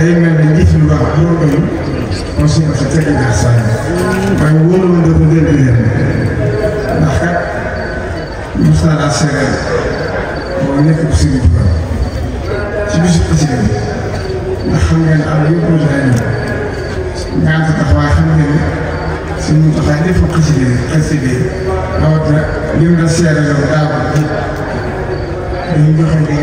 day mel ne njiit lu baax boo koy on s'y a fait fekk naa saa yi waaye wóolu woon dafa gën a leen ndax kat mos naa laa seeral moo nekk bu Sëriñ Tuubaa ci bisu xasida bi ndax xam ngeen am yëpp lu tax a ñëw ngant tax waaye xam ngeen ne suñu taxaw lépp xasida yi rawatina lim la seeral yow daaw dañu joxe ne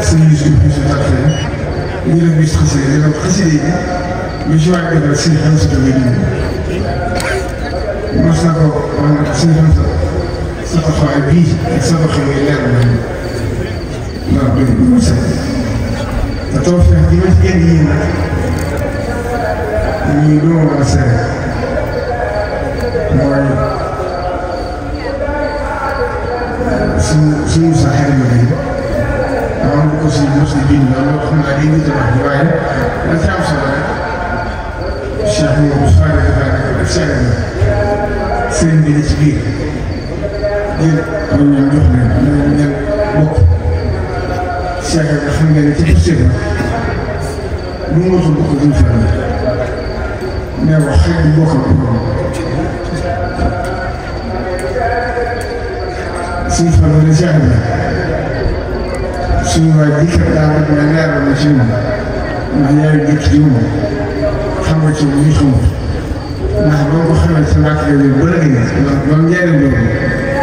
suñu bisu tàttali ñu def bis xasida yi donc xasida yi lu ci waay defal si xam si tamit dindi mos na ko wax na suñu xam sa taxawaay bii ak sa doxalin yi leer nañu waaw dëgg bu mu set te toog feex di ma ci génn yéen nag ñii doo mën a seere mooy suñu sa xarit ma day am ko si mos di bind loolu xam naa day nit wax ji waaye la ci am solo rek Cheikh Mouhamadou Fadel dafa nekk ak seere na sëriñ bi ci biir jël am ñoom jox leen ñu leen bokk Cheikh nga xam nga ne ci biir sëriñ lu mu motul bokk duñ fa mais wax xëy na bokk ak borom suñu fan la Cheikh bi suñu waay ji kat daa bëgg nga leeral na ci moom ndax yaay jëkk ci moom xam nga ci lu ñu xamul ndax boo ko xamee ci mbàkk yooyu ba léegi loolu njëriñ loolu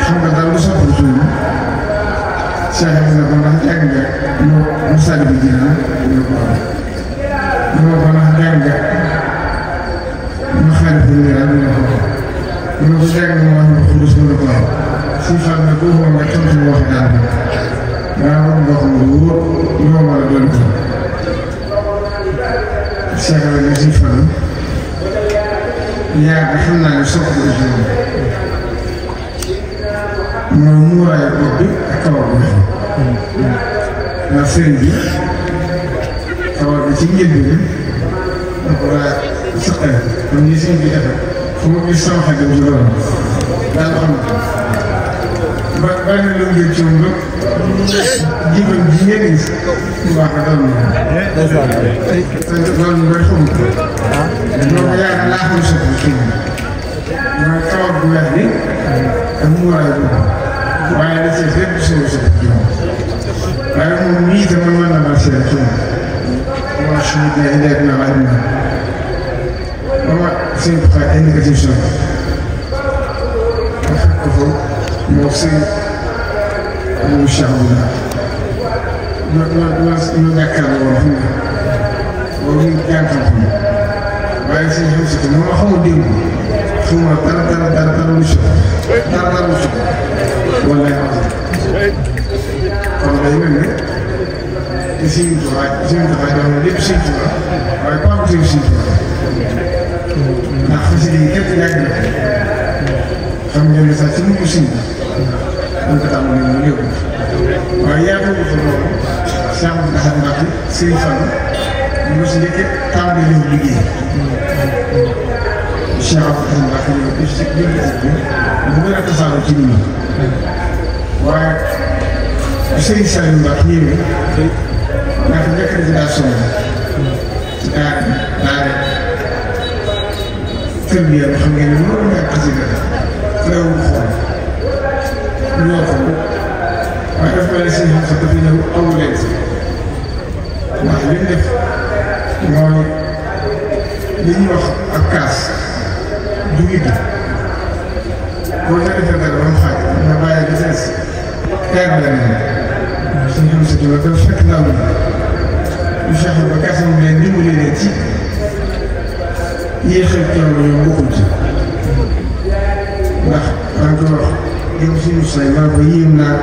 xam nga daal lu soxla ci moom Cheikh bi ne ko ndax jàng nga moo Moussa bi dina ne ko am moo ko ndax jàng nga ma xaalis bi ñu ne ko moo ko jàng nga wax nga xulus mu ne ko am si fan ne ko moom nga tontu mu wax daal maa war nga xam lu wóor ñoo war a doon ko Cheikh bi ne si fan yaa nga xam naa ne soxla ci moom mooy muuraayu bopp bi ak kawar bi ndax sëriñ bi kawar bi ci njëlbéen da ko daa sëqal comme ni sëriñ bi defee fu mu gis sama xel dem ci loolu daal xam ba bari na lu mu jël ci moom lépp jigéen ji ngeen gis bu baax a doon loolu ñu koy xamul loolu yaakaar laa xam soxla ci moom mooy kawar bu weex bi ak muuraayu bopp waaye da cee lépp suñu suñu waaye moom mii itam mën na la seet ci moom waa suñu biir léegi naa laaj na ba ma seen xaar indication ma fekk ko foofu moo sëñ moom Cheikh Abdoulaye ñu jàkkaarloo woon xam nga boobu ñu jàntal ko waaye sëñ xam si moom ma xamul démb xamuma dara lu si wallaay kon day mel ne te Sëriñ Tuubaa jox na lépp Sëriñ Tuubaa waaye ku am Sëriñ Tuubaa ndax xasida yi képp yàgg na xam ngeen ne sax ci mujj si dañ ko tàmbali mu yóbbu waaye yaa ngi ko loolu Cheikh Abdou Mbacke Sëriñ Fall mu si njëkk tàmbali ñëw liggéey Cheikh Abdou Mbacke ñëw def ci biir bu gën a tasaaroo ci nit ñi waaye Sëriñ Saliou Mbacke ñëwee ndax njëkk résidation ci daara kër bi yàlla xam ngeen ne loolu mooy xasida teewul xool ñoo ko waaye dafa mel ne sëñ xam sax dafa ñëw awu leen si ndax li mu def mooy li ñuy wax ak kaas du nit boo ca defee dara ba mu xaaj nga bàyyi ba sees teer la ne suñ xam sa jiw dafa fekk ndaw ñi ñu fexe ba kasam leen dimbali leen ci yéexal coono ñoom bokkul ci ndax maa ngi koy wax yow suñu say maa ko yéem naa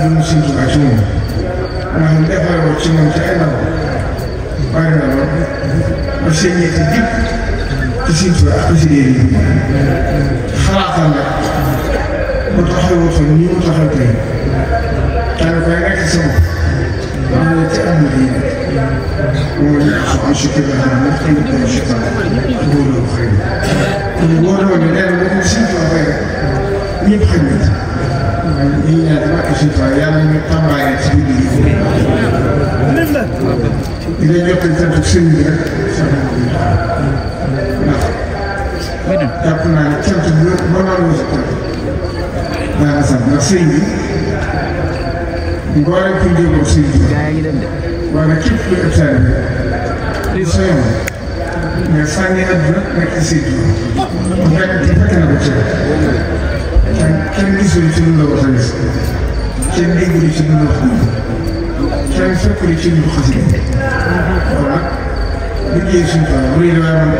yëngu suñu tubaab ci moom ndax defaroo ci moom ci ay ndaw bari na lool ba seen ñetti jëpp ci suñu tubaab ak xasida yi xalaatal nag bu taxawoo fa ni mu taxaw tey tànn koy nekk sa bopp wax na ci am na lii moom la ñu am si kër xam ne xëy na dina si taal wóorul xëy na kon wóorul ne lenn lu ko suñu tubaab rek ñëpp xëy na ñu ñaan di wàcc suñu tubaab yàlla ñu tàmbalee ci biir di la jottali sant sëñ bi rek ndax jàpp naa ne sant bi ba noonu si sant daana sant ndax sëñ bi mboolem kuy jógoo sëñ bi wala képp kuy ëptaale bi soyoon mais sànni àdduna nekk ci sëñ bi fekk na ko ci kenn gisul ci lu la wax a gis kenn déggul ci lu la wax kenn fekkul ci lu xas yi kon nag liggéey suñu tool bu dee damay man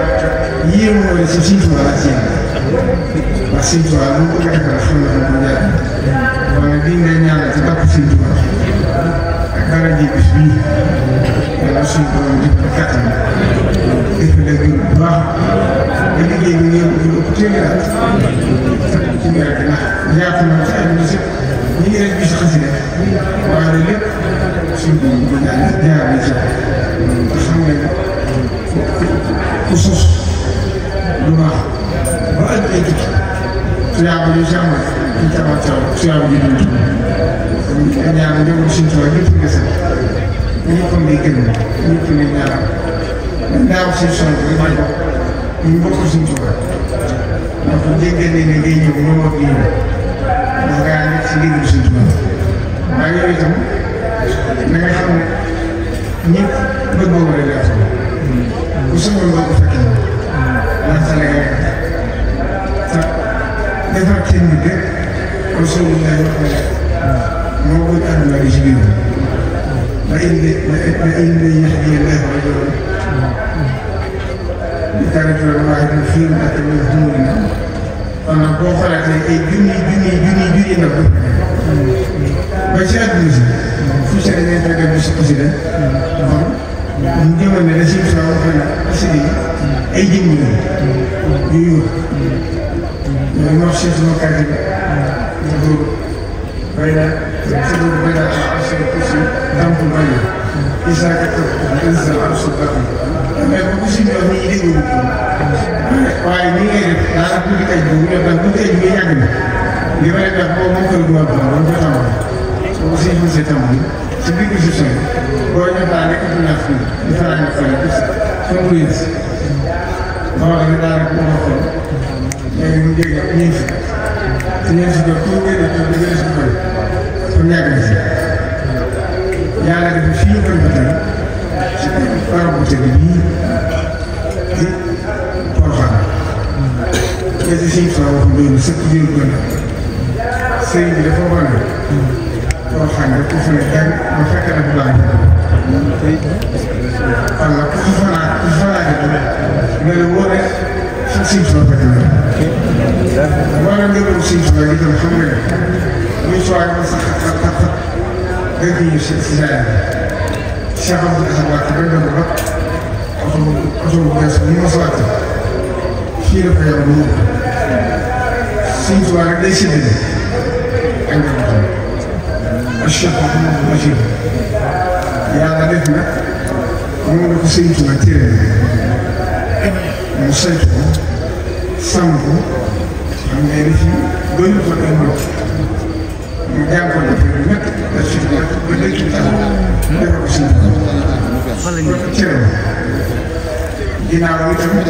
yéem moo ne si suñu tool ak yéen ndax suñu tool bu ko defee xam na ko jaar kon nag di ngay ñaanal ci bàq suñu tool ak dara ji bis bii yàlla suñu borom di ko kattan def dëgg bu baax ba liggéey bi ngeen ko ëpp téeméer ci biir rek ndax yaatu na ci àdduna si ñu ngi rek bis xasida waaye lépp suñu borom ko ñaan jaar na ci te xam nga ku sos lu baax ba ëpp ay tukki tuyaaba yu si amal ñu tabax tuyaaba yu dund kon ñaan njaboot suñu tubaab ñëpp nga sax ñëpp ngay gërëm ñëpp ngay ñaanal daaw suñu son bi rek ñu bokk suñu tubaab ndax bu jéggee ne ngay ñëw ñoom ak ñëw ndax ngaa nekk si ndigal suñu tubaab waaye yow itam na nga xam ne ñëpp bëgg boobu la def bu soxla nga ko fekkee ndax sa la nga te defar kenn nit rek Rasulullah wax ne moo koy àdduna bi ci biir la indi yax ji neex rajulan bi rajulan waahidin xayrun laka min humurin naam kon nag boo xoolee ay junni nag ba ci àdduna si fu ci dañuy fekk bi si xasida kon ñu jëmal ne da si sa wax na xasida yi ay jëmmi la yu yor ñooy wax chef no kàddu bi bay na سبب بدأ عشر كسر دم بني إذا كتب إنزل عرش البقر أما كسر يومي يدعو وعلي نيجي ناس كل كجوم يبان كل كجوم يعمل لما يبقى هو ممكن يقول بقى وانت تمام وسيم سيتمام سبي كسر وأنا بعد كده نفسي نفعل كسر كمريض ما أقدر أقول لكم نيجي نيجي جبتوني لتبدأ kon yàgg na si yàlla def fii ñu koy bëtal ci barabu tëdd bii di Porokhane te ci suñu tool wax dëgg sëkk biir gën sëriñ bi dafa war a Porokhane rek ku fa ne kenn ba fekk na bu baax kon nag ku fa naa nga ne wóor rek suñu tool fekk na wala nga doon suñu tool yi itam xam nga ne muy sooy ba sax xat dëgg ñu si saa Cheikh Abdou Assane wàcc ba dem ba oto bu bees bi ñu mos a wàcc fii la ko yor bu ñëw suñu tubaab rek day séddale ak njabootam ak Cheikh Mouhamadou Bachir yàlla def na moom la ko suñu tubaab tere mu saytu ko sàmm ko xam nga ne fii doy ko ay mbokk mu jànkuwul ak yow ñëpp ba ci biir ba léegi ci taxaw defal ko suñu bopp. kon cere ginnaaw bi tamit